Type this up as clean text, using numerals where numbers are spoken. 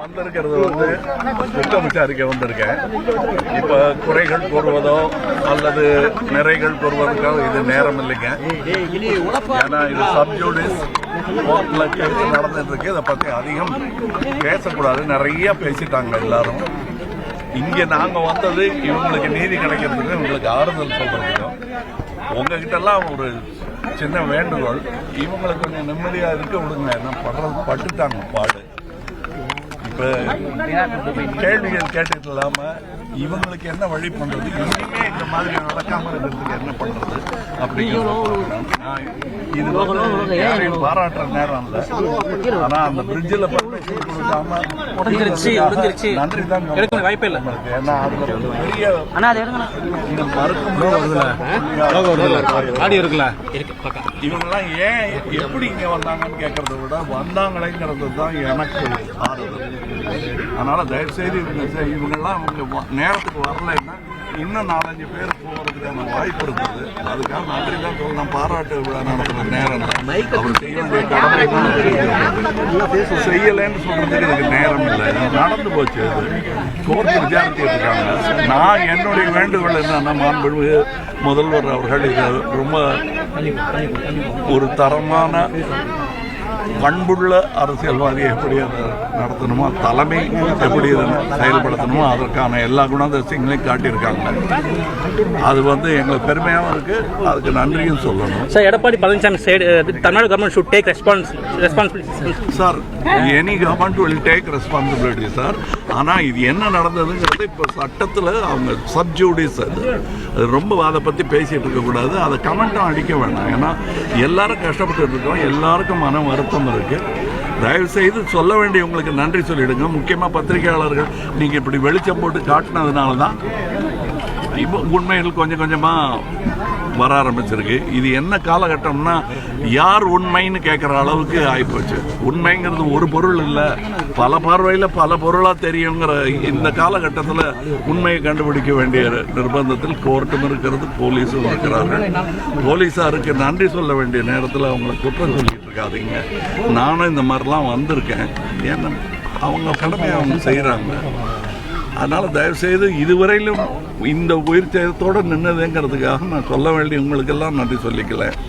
வந்திருக்கிறது குற்ற விசாரிக்க வந்திருக்கேன். இப்ப குறைகள் கூறுவதோ அல்லது நிறைகள் கூறுவதற்கோ இது நேரம் இல்லைங்க. ஏன்னா இது சப்ஜூடிஸ் கோர்ட்ல கேஸ் நடந்துட்டு இருக்கு. இதை பத்தி அதிகம் பேசக்கூடாது. நிறைய பேசிட்டாங்க எல்லாரும். இங்க நாங்க வந்தது இவங்களுக்கு நீதி கிடைக்கிறதுக்கு, இவங்களுக்கு ஆறுதல் சொல்றதுக்கும். உங்ககிட்ட எல்லாம் ஒரு சின்ன வேண்டுகோள், இவங்களுக்கு கொஞ்சம் நிம்மதியா இருக்க விடுங்க. என்ன பட்டுட்டாங்க பாடு. இப்ப கேள்விகள் கேட்டுட்டு இல்லாம இவங்களுக்கு என்ன வழி பண்றது, இனிமே இந்த மாதிரி நடக்காம இருக்கிறதுக்கு என்ன பண்றது அப்படிங்கிறது. இது வந்து யாரையும் பாராட்டுற நேரம் இல்லை. ஆனா அந்த பிரிட்ஜில் பர்மிஷன் கொடுக்காம நன்றி தான் வாய்ப்பே இல்லை. ஏன்னா அதுல பெரிய இவங்கெல்லாம் ஏன் எப்படி இங்க வந்தாங்கன்னு கேட்கறத விட வந்தாங்களேங்கிறது தான் எனக்கு ஆறுதல். அதனால தயவுசெய்து இவங்கெல்லாம் அவங்க நேரத்துக்கு வரலைன்னா இன்னும் 4-5 பேர் போகிறதுக்கான வாய்ப்பு இருக்குது. அதுக்காக நன்றி தான் சொல்லணும். பாராட்டு விழா நடத்துகிற நேரம் அவர் செய்யலைன்னு சொல்றதுக்கு இதுக்கு நேரம் இல்லை. நடந்து போச்சு. கோர்ட்டு விசாரிச்சுட்டு இருக்காங்க. நான் என்னுடைய வேண்டுகோள் என்னன்னா, மாண்புமிகு முதல்வர் அவர்கள் இது ரொம்ப ஒரு தரமான பண்புள்ள அரசியல்வாதியை எப்படி அதை நடத்தணுமோ, தலைமை எப்படி செயல்படுத்தணுமோ அதற்கான எல்லா குணாதிசயங்களையும் காட்டியிருக்காங்க. அது வந்து எங்களுக்கு பெருமையாகவும் இருக்கு. அதுக்கு நன்றியும் சொல்லணும். Sir, Edappadi Palaniswami Tamil Nadu government should take responsibility. Sir, any government will take responsibility sir. ஆனால் இது என்ன நடந்ததுங்கிறது இப்போ சட்டத்தில் அவங்க சப்ஜூடிஸ். அது ரொம்ப அதை பற்றி பேசிகிட்டு இருக்கக்கூடாது. அதை கமெண்ட்டும் அடிக்க வேண்டாம். ஏன்னா எல்லாரும் கஷ்டப்பட்டு இருக்கோம். எல்லாருக்கும் மன வருத்தம் இருக்கு. தயவு செய்து சொல்ல வேண்டியவங்களுக்கு நன்றி சொல்லிடுங்க. முக்கியமாக பத்திரிகையாளர்கள், நீங்கள் இப்படி வெளிச்சம் போட்டு காட்டினதுனால தான் இப்போ உண்மைகள் கொஞ்சம் கொஞ்சமாக வர ஆரம்பிச்சிருக்கு. இது என்ன காலகட்டம்னா, யார் உண்மைன்னு கேட்குற அளவுக்கு ஆகிப்போச்சு. உண்மைங்கிறது ஒரு பொருள் இல்லை, பல பார்வையில் பல பொருளாக தெரியுங்கிற இந்த காலகட்டத்தில் உண்மையை கண்டுபிடிக்க வேண்டிய நிர்பந்தத்தில் கோர்ட்டும் இருக்கிறது, போலீஸும் இருக்கிறார்கள். போலீஸாருக்கு நன்றி சொல்ல வேண்டிய நேரத்தில் அவங்களை குற்றம் சொல்லிட்டு இருக்காதீங்க. நானும் இந்த மாதிரிலாம் வந்திருக்கேன். ஏன்னா அவங்க கடமையை அவங்க செய்கிறாங்க. அதனால் தயவுசெய்து இதுவரையிலும் இந்த உயிர் சேதத்தோடு நின்னதுங்கிறதுக்காக நான் சொல்ல வேண்டிய உங்களுக்கெல்லாம் நன்றி சொல்லிக்கல.